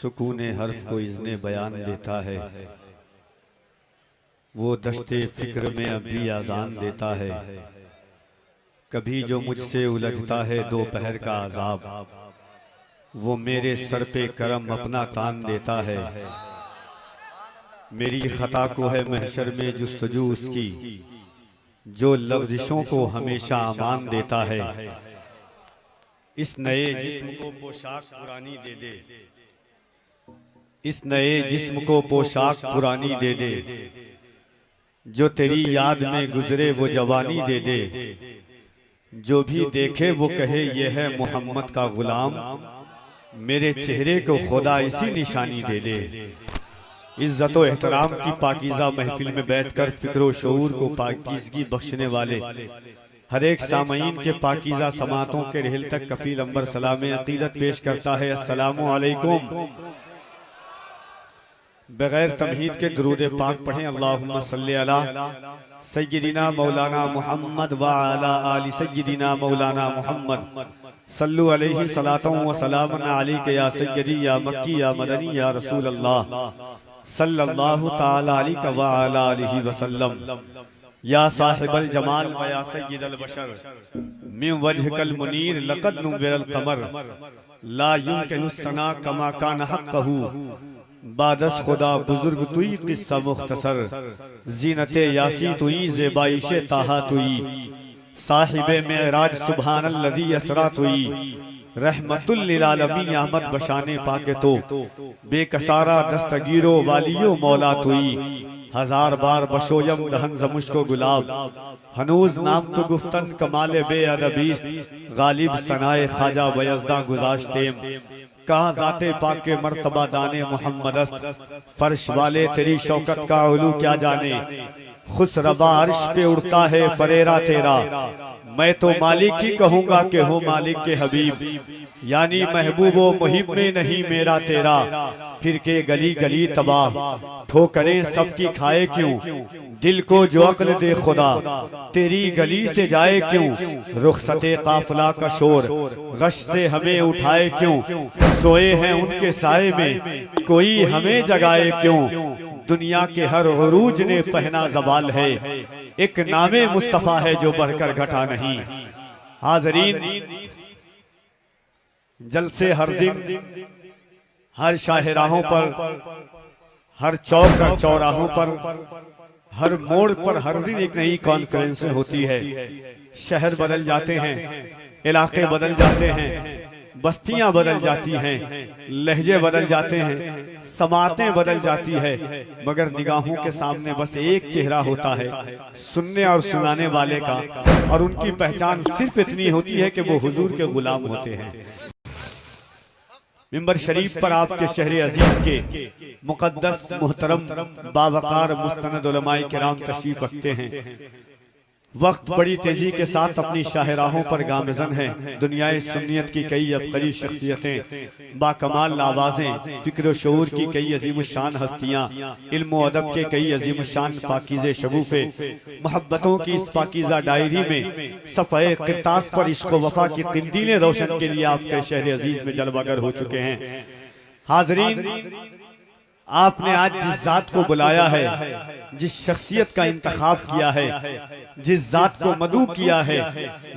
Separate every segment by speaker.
Speaker 1: सुकून हर्फ को इज़्ने बयान देता है, वो दश्ते फिक्र में अब भी आज़ान देता है। कभी जो मुझसे उलझता है दोपहर का अज़ाब, वो मेरे सर पे करम अपना तान देता है। मेरी खता को है महशर में जुस्तजू उसकी, जो लफ्ज़िशों को हमेशा अमान देता है। इस नए जिस्म को पोशाक पुरानी दे दे, इस नए जिस्म को पोशाक पुरानी दे दे, जो तेरी याद में गुजरे वो जवानी दे दे। जो भी देखे वो कहे ये है मोहम्मद का गुलाम, मेरे चेहरे को खुदा इसी निशानी दे दे। इज्जत व एहतराम की पाकीज़ा महफिल में बैठकर फिक्र व शऊर को पाकीज़गी बख्शने वाले हर एक सामईन के पाकीज़ा समातों के रहल तक कफील अंबर सलाम अकीदत पेश करता है। अस्सलामु अलैकुम। बगैर तमहीद के दुरूद पाक पढ़ें। अल्लाहुम्मा सल्ली अला सय्यिदिना मौलाना मुहम्मद व अला आलि सय्यिदिना मौलाना मुहम्मद। सल्लु अलैहि सलातुन व सलामुन अलैका या सय्यदी या मक्की या मदनी या रसूल अल्लाह सल्लल्लाहु तआला अलैहि व अला आलिहि वसल्लम। या साहिबल जमाल व या सय्यिदल बशर मिन वजहिकल मुनीर लक़द नुव्विरल क़मर ला युमकिनु सना कमा कान हक़्क़हु बादस खुदा बुजुर्ग तुई किस्सा मुख्तसर जीनते यासी तुई ज़ेबाइशे ताहा तुई साहिबे मेराज सुब्हानल्लज़ी असरा तुई रहमतुल लिल आलमीन अहमद बशाने पाके तो बेकसारा दस्तगीरो वालियो मौला तुई हजार बार बशोयम दहन जमुश्को गुलाब हनूज नाम तो गुफ्तन कमाले बे अदबीस गालिब सनाए ख्वाजा बयज़दा गुज़ाश्तेम कहाँ जाते पाक के मर्तबा दाने मोहम्मदस्त फर्श वाले तेरी शौकत का उलू क्या जाने खुसरबा अर्श पे उड़ता है फरेरा तेरा मैं तो मालिक ही कहूँगा कि हो मालिक के हबीब यानी महबूब व मुहिब में नहीं मेरा तेरा फिर के गली गली तबाह ठोकरें सबकी खाए क्यों दिल को जो अक्ल दे खुदा तेरी गली से जाए क्यों रुखसते काफिला का शोर गश से हमें उठाए क्यों सोए हैं उनके साए में कोई हमें जगाए क्यों दुनिया के हर उरूज ने पहना जवाल है एक नामे मुस्तफा है जो बढ़कर घटा नहीं। हाज़रीन जलसे हर दिन हर शाहराहों पर हर चौक और चौराहों पर हर मोड़ पर हर दिन एक नई कॉन्फ्रेंस होती है। शहर बदल जाते हैं, इलाके बदल जाते हैं, बस्तियां बदल जाती हैं, लहजे बदल जाते हैं, समातें बदल जाती है, मगर निगाहों के सामने बस एक चेहरा होता है सुनने और सुनाने वाले का, और उनकी पहचान सिर्फ इतनी होती है कि वो हुजूर के गुलाम होते हैं। मिंबर शरीफ पर आपके शहर अजीज के मुकद्दस मुहतरम बावकार मुस्तनद उलमाए किराम तशरीफ रखते हैं। वक्त बड़ी तेजी के साथ अपनी शाहराहों पर गामज़न है। दुनियाए सुन्नियत की कई अबकरी शख्सियतें, बाकमाल आवाज़ें, फिक्र शऊर की कई अजीमुशान हस्तियाँ, इल्म व अदब के कई अजीमुशान पाकीज़े शगुफ़े, मोहब्बतों की इस पाकीज़ा डायरी में सफ़े किरतास पर इश्क़ व वफ़ा की क़िंदीलें रोशन के लिए आपके शहर अजीज़ में जलवागर हो चुके हैं। हाज़रीन आपने आज जिस जात को बुलाया है, जिस शख्सियत का इंतखाब किया है, जिस जात को मदू किया है,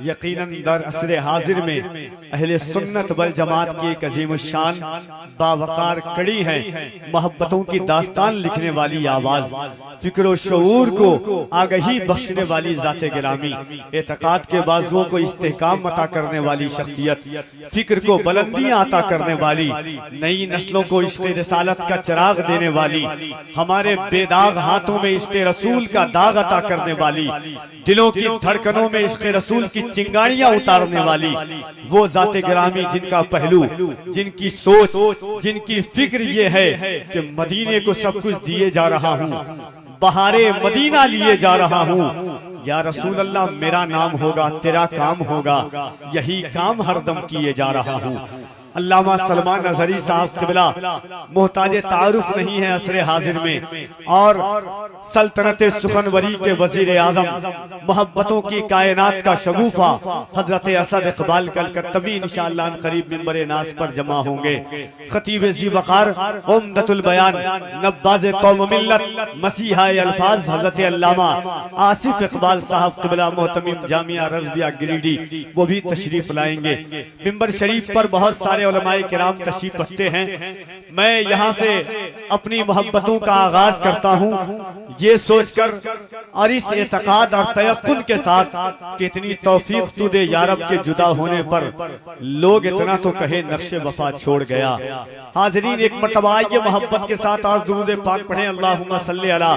Speaker 1: यकीनन दर असरे हाजिर में अहले सुन्नत वल जमात की एक अजीमुशान बावकार कड़ी है। मोहब्बतों की दास्तान लिखने वाली आवाज, फिक्र शऊर को आगही बख्शने वाली जाते गिरामी, एतकाद के बाजुओं को इस्तेहकाम अता करने वाली शख्सियत, फिक्र को बुलंदियां अता करने वाली, नई नस्लों को इश्क़ रिसालत का चिराग देने वाली, हमारे बेदाग हाथों में इश्क़ रसूल का दाग अता करने वाली, दिलों की धड़कनों में इश्क़ रसूल की चिंगारियां उतारने वाली, वो जाते गिरामी जिनका पहलू, जिनकी सोच, जिनकी फिक्र ये है कि मदीने को सब कुछ दिए जा रहा हूँ, बहारे मदीना लिए जा रहा हूँ, या रसूल अल्लाह मेरा नाम होगा तेरा काम होगा, यही काम हरदम किए जा रहा हूँ। अल्लामा सलमान अजहरी साहब क़िबला मोहताज तारुफ नहीं है असरे हाजिर में, और सल्तनत सुखनवरी के वजीर आजम मोहब्बतों की कायनात का शगुफा हजरत असद इकबाल कलकत्तवी इंशाअल्लाह करीब मिंबर नाज पर जमा होंगे। खतीब ज़ी वक़ार उम्दतुल बयान नब्बाज़ कौम मिल्लत मसीहा अल्फाज हजरत अल्लामा आसिफ इकबाल साहब क़िबला मोहतमिम जामिया रज़विया गिरिडीह वो भी तशरीफ लाएंगे। मिंबर शरीफ पर बहुत सारे उलमाए किराम तशरीफ रखते हैं। मैं यहाँ से अपनी मोहब्बतों का आगाज करता हूँ ये सोचकर और इस एतकाद और तयक्कुन के साथ कि इतनी तौफीक तू दे या रब के जुदा होने पर लोग इतना तो कहे नक्शे वफा छोड़ गया। हाज़रीन एक मर्तबा आइए मोहब्बत के साथ और दुरूद पाक पढ़ें। अल्लाहुम्मा सल्ली अला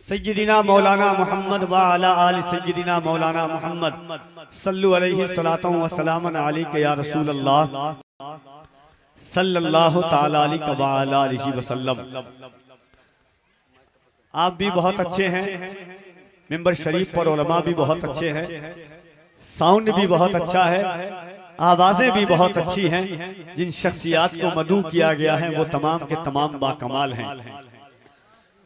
Speaker 1: सय्यिदिना मौलाना मुहम्मद व अला आलि सय्यिदिना मौलाना मुहम्मद सल्लु अलैहि सलातु व सलामन अलैका या रसूल अल्लाह सल्लल्लाहु तआला अलैहि वसल्लम। आप भी बहुत अच्छे हैं, मिंबर शरीफ पर उलमा भी बहुत अच्छे हैं, साउंड भी बहुत अच्छा है, आवाजें भी बहुत अच्छी हैं। जिन शख्सियात को मदू किया गया है वो तमाम के तमाम बाकमाल हैं।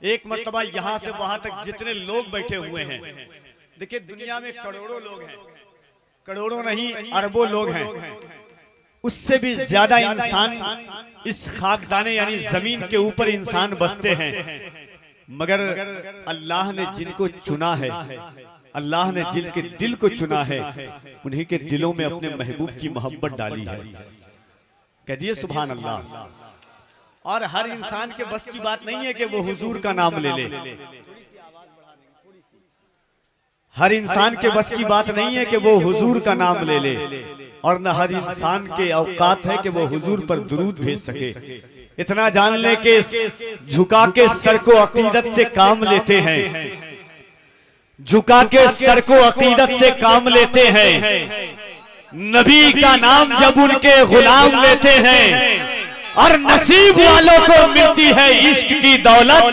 Speaker 1: एक मर्तबा यहाँ से वहां तक जितने लोग बैठे हुए हैं, देखिए दुनिया में करोड़ों लोग हैं, करोड़ों नहीं अरबों लोग हैं, उससे भी ज्यादा इंसान इस खाकदाने यानी जमीन के ऊपर इंसान बसते हैं। मगर अल्लाह ने जिनको चुना है, अल्लाह ने जिनके दिल को चुना है, उन्हीं के दिलों में अपने महबूब की मोहब्बत डाली है। कह दिए सुभान अल्लाह। और हर इंसान के बस की बात नहीं है कि वो हुजूर का नाम ले ले, हर इंसान के बस की बात नहीं है कि वो हुजूर का नाम ले ले, और न हर इंसान के औकात है कि वो हुजूर पर दुरूद भेज सके। इतना जान ले के झुका के सर को अकीदत से काम लेते हैं, झुका के सर को अकीदत से काम लेते हैं। नबी का नाम जब उनके गुलाम लेते हैं, और नसीब वालों को मिलती है इश्क की दौलत,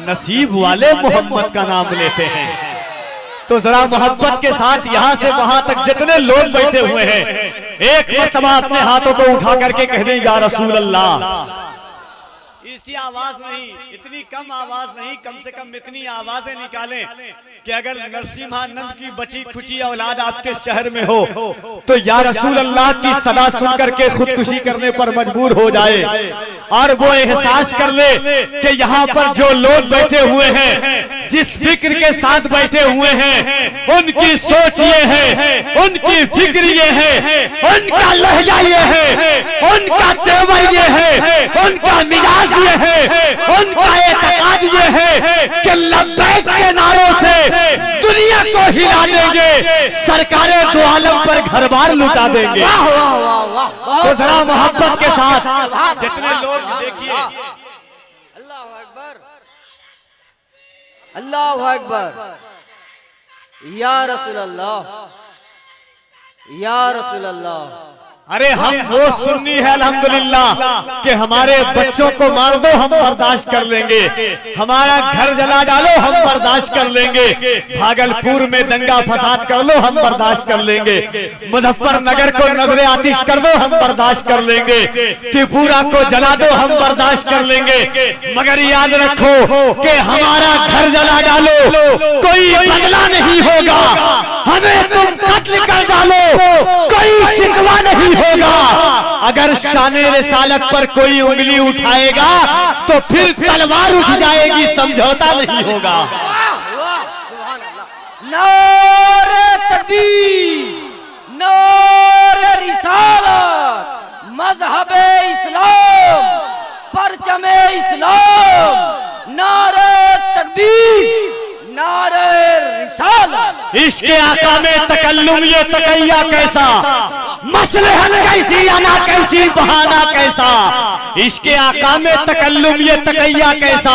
Speaker 1: नसीब वाले मोहम्मद का नाम लेते हैं। तो जरा मोहब्बत के साथ यहाँ से वहां तक जितने लोग बैठे हुए हैं, एक मर्तबा अपने हाथों को उठा करके कह दें या रसूल अल्लाह। इसी आवाज नहीं, इतनी कम आवाज नहीं, कम से कम इतनी आवाजें निकालें कि अगर नरसिम्हानंद की बची खुची औलाद आपके शहर में हो तो या रसूल अल्लाह की सदा सुन करके खुदकुशी करने पर मजबूर हो जाए, और वो एहसास कर ले कि यहाँ पर जो लोग बैठे हुए हैं, जिस फिक्र के साथ बैठे हुए हैं, उनकी सोच ये है, उनकी फिक्र ये है, उनका लहजा ये है, उनका तेवर ये है, उनका मिजाज ये है, उनका एतकाद ये है कि लब्बैक के नारों से दुनिया को हिला देंगे, सरकारे दो आलम पर घर बार लुटा देंगे। तो जरा मोहब्बत के साथ जितने लोग देखिए,
Speaker 2: अल्लाह अकबर, अल्लाह अकबर, या रसूल अल्लाह, या रसूल अल्लाह।
Speaker 1: अरे हम वो सुन्नी है अल्हम्दुलिल्लाह कि हमारे बच्चों को मार दो हम बर्दाश्त कर लेंगे, हमारा घर जला डालो हम बर्दाश्त कर लेंगे, भागलपुर में दंगा फसाद कर लो हम बर्दाश्त कर लेंगे, मुजफ्फरनगर को नजरे आतिश कर दो हम बर्दाश्त कर लेंगे, त्रिपुरा को जला दो हम बर्दाश्त कर लेंगे। मगर याद रखो कि हमारा घर जला डालो कोई बदला नहीं होगा, हमें तुम कत्ल कर डालो कोई शिकवा नहीं होगा। अगर शाने रिसालत पर कोई उंगली उठाएगा तो फिर तलवार उठ जाएगी, समझौता नहीं होगा।
Speaker 2: नारे तकबीर, नारे रिसालत, मजहबे इस्लाम, परचमे इस्लाम, नारे तकबीर, नारे रिसालत।
Speaker 1: इसके आका में तकल्लुम ये तकैया कैसा, मसलहत कैसी अना कैसी बहाना कैसा। इसके आका में तकल्लुम ये तकैया कैसा,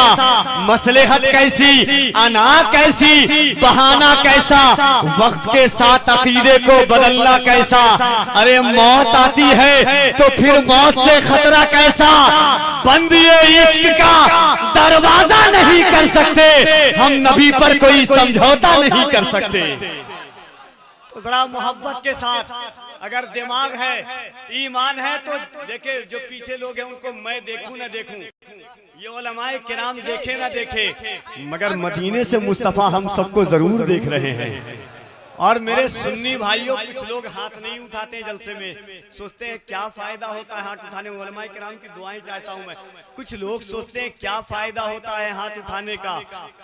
Speaker 1: मसलहत कैसी अना कैसी बहाना कैसा। वक्त के साथ अकीदे को बदलना कैसा। अरे मौत आती है तो फिर मौत से खतरा कैसा। बंद ये इश्क का दरवाजा नहीं कर सकते, हम नबी पर कोई समझौता नहीं कर सकते। तो जरा मोहब्बत के साथ, अगर दिमाग है, ईमान है, तो देखे जो पीछे लोग हैं उनको मैं देखूं ना देखूं, ये उलमाए किराम देखे ना देखे, मगर मदीने से मुस्तफा हम सबको जरूर देख रहे हैं। और मेरे सुन्नी भाइयों, कुछ लोग हाथ नहीं उठाते जलसे में, सोचते हैं क्या फायदा होता है हाथ उठाने में। उलमाए किराम की दुआएं चाहता हूं मैं। कुछ लोग सोचते हैं क्या फायदा होता है हाथ उठाने का।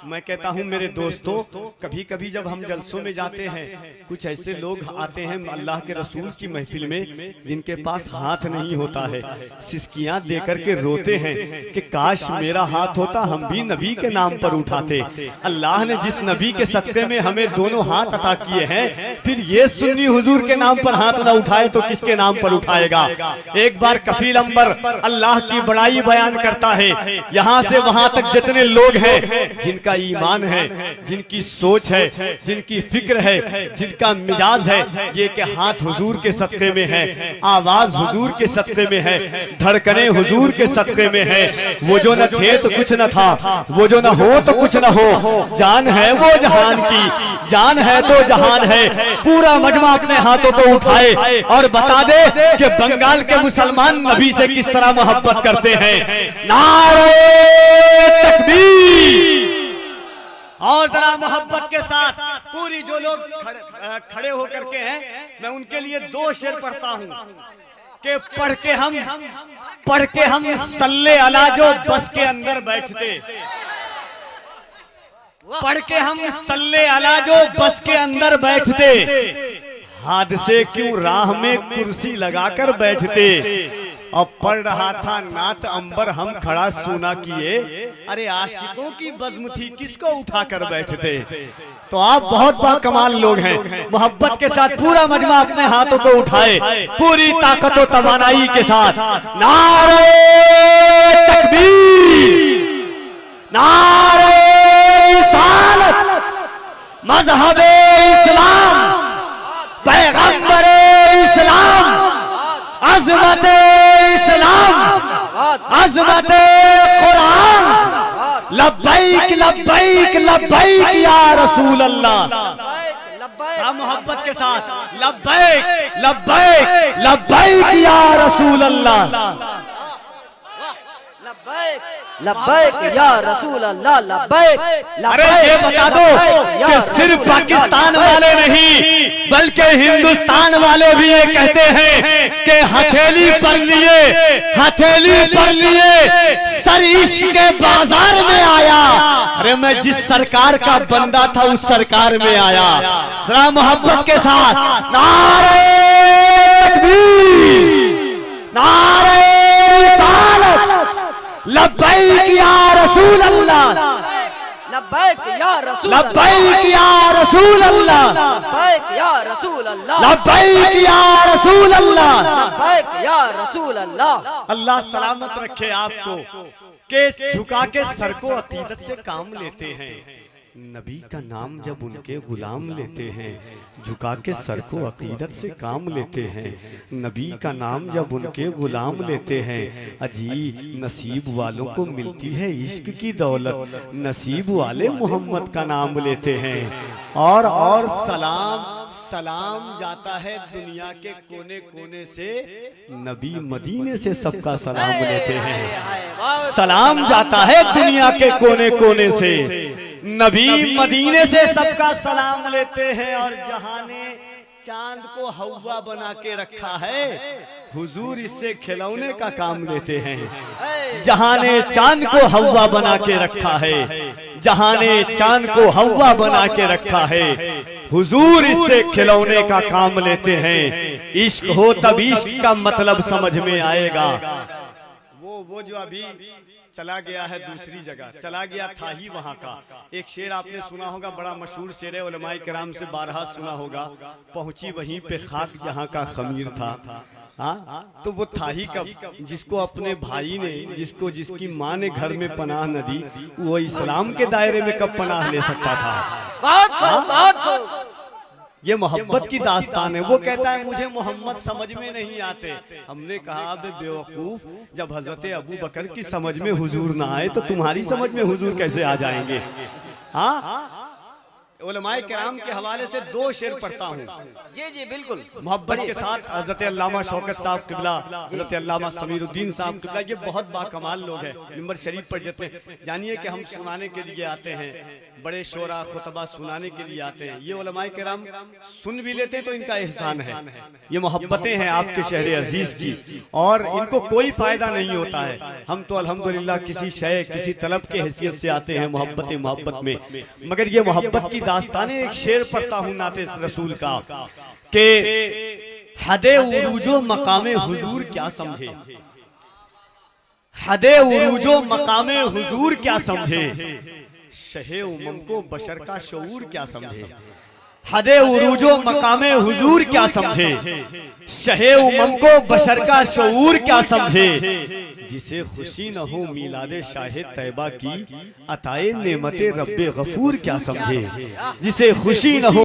Speaker 1: मैं कहता हूं मेरे दोस्तों, कभी कभी जब हम जलसों में जाते हैं, कुछ ऐसे लोग आते हैं अल्लाह के रसूल की महफिल में जिनके पास हाथ नहीं होता है, सिसकियां दे करके रोते हैं कि काश मेरा हाथ होता, हम भी नबी के नाम पर उठाते। अल्लाह ने जिस नबी के सदक़े में हमें दोनों हाथ अता किए हैं, फिर ये सुन्नी हुजूर के नाम पर हाथ ना उठाए तो किसके नाम पर उठाएगा। एक बार कफील अंबर अल्लाह की बड़ाई बयान करता है, यहाँ से वहां तक जितने लोग हैं जिनका ईमान है, जिनकी सोच है, जिनकी फिक्र है, जिनका मिजाज है, ये कि हाथ हुजूर के सदक़े में है, आवाज हुजूर के सदक़े में है, धड़कने हुजूर के सदक़े में है। वो जो न थे तो कुछ न था, वो जो न हो तो कुछ न हो, जान है वो जहान की, जान है तो जहान है। पूरा मजमा अपने हाथों को उठाए और बता दे कि बंगाल के मुसलमान नबी से किस तरह मोहब्बत करते हैं। नारे तकबीर। और जरा मोहब्बत के साथ पूरी जो लोग खड़े होकर के हैं, मैं उनके लिए 2 शेर पढ़ता हूं कि पढ़ के हम सल्ले अला जो बस के अंदर बैठते, पढ़ के हम सल्ले अला जो बस के अंदर बैठते, हादसे क्यों राह में कुर्सी लगाकर बैठते। अब पढ़ रहा था नात अंबर हम खड़ा सुना किए, अरे आशिकों की बज़्म थी किसको उठाकर बैठते। तो आप बहुत कमाल लोग हैं। मोहब्बत के साथ पूरा मजमा अपने हाथों को उठाए, पूरी ताकत और तवानाई के साथ। नारे तकबीर, नारे मज़हबे इस्लाम, पैगंबरे इस्लाम, अज़मते इस्लाम, अज़मते कुरान, लब्बैक लब्बैक लब्बैक या रसूल अल्लाह। मोहब्बत के साथ लब्बैक लब्बैक लब्बैक या रसूल अल्लाह,
Speaker 2: लब्बैक या रसूल अल्लाह, लब्बैक।
Speaker 1: अरे ये बता दो कि सिर्फ पाकिस्तान वाले नहीं बल्कि हिंदुस्तान वाले भी ये कहते हैं कि हथेली पर लिए सर इश्क के बाजार में आया। अरे मैं जिस सरकार का बंदा था उस सरकार में आया। जरा मोहब्बत के साथ नारे तकबीर, नारे रिसालत, लब्बैक या रसूल अल्लाह,
Speaker 2: लब्बैक या रसूल,
Speaker 1: लब्बैक या रसूल अल्लाह,
Speaker 2: लब्बैक या रसूल अल्लाह,
Speaker 1: लब्बैक या रसूल अल्लाह,
Speaker 2: लब्बैक या रसूल अल्लाह।
Speaker 1: अल्लाह सलामत रखे आपको के झुका के सर को अकीदत से काम लेते हैं। नबी का नाम जब उनके गुलाम लेते हैं, झुका के सर को अकीदत से काम लेते हैं। नबी का नाम जब उनके गुलाम लेते हैं, अजी नसीब वालों को मिलती है इश्क की दौलत, नसीब वाले मोहम्मद का नाम लेते हैं। और सलाम जाता है दुनिया के कोने कोने से, नबी मदीने से सबका सलाम लेते हैं। सलाम जाता है दुनिया के कोने कोने से, नबी मदीने से सबका सलाम लेते हैं। और जहां ने चांद को हवा बना के रखा है, हुजूर इससे खिलौने का काम लेते हैं। जहां ने चांद को हवा बना के रखा है, जहां ने चांद को हवा बना के रखा है, हुजूर इससे खिलौने का काम लेते हैं। इश्क हो तब इश्क का मतलब समझ में आएगा। वो जो अभी चला गया है दूसरी जगह, चला गया था ही वहां का। एक शेर आपने सुना होगा, बड़ा मशहूर शेर है, उलमाए किराम से बारहा सुना होगा। पहुंची वहीं पे खाक जहां का खमीर था। हाँ, तो वो था ही कब, जिसको अपने भाई ने, जिसकी माँ ने घर में पनाह न दी, वो इस्लाम के दायरे में कब पनाह ले सकता था। ये मोहब्बत की दास्तान है। वो कहता है मुझे मोहम्मद समझ में नहीं आते। हमने कहा बे बेवकूफ, जब हजरत अबू बकर की समझ में हुजूर ना आए तो तुम्हारी समझ में हुजूर कैसे आ जाएंगे। हाँ, उलमाए किराम के हवाले से 2 शेर पढ़ता हूँ
Speaker 2: जी जी बिल्कुल
Speaker 1: मोहब्बत के साथ। हजरत अल्लामा शौकत साहब किबला, हजरत अल्लामा समीरुद्दीन साहब किबला, ये बहुत बाकमाल लोग हैं, मिंबर शरीफ पर जाते हैं। जानिए कि हम सुनाने के लिए आते हैं, बड़े शोरा खुतबा सुनाने के लिए आते हैं। ये उलमाए किराम सुन भी लेते तो इनका एहसान है। ये मोहब्बतें हैं आपके शहर अजीज की, और इनको कोई फायदा नहीं होता है। हम तो अल्हम्दुलिल्लाह किसी शय किसी तलब के हैसियत से आते हैं मोहब्बत में, मगर ये मोहब्बत की दास्ताने। एक शेर पढ़ता हूँ नाते रसूल का कि हदे उरूजो मकामे हुजूर क्या समझे, हदे उरूजो मकामे हुजूर क्या समझे, शहे उमम को बशर का शऊर क्या समझे। हदे उरूजो मकामे हुजूर क्या समझे, शहे उमम को बशर का शऊर क्या समझे। जिसे खुशी न हो मिलादे शाहे तैबा की, अताए नेमते रब्बे गफूर क्या समझे। जिसे खुशी न हो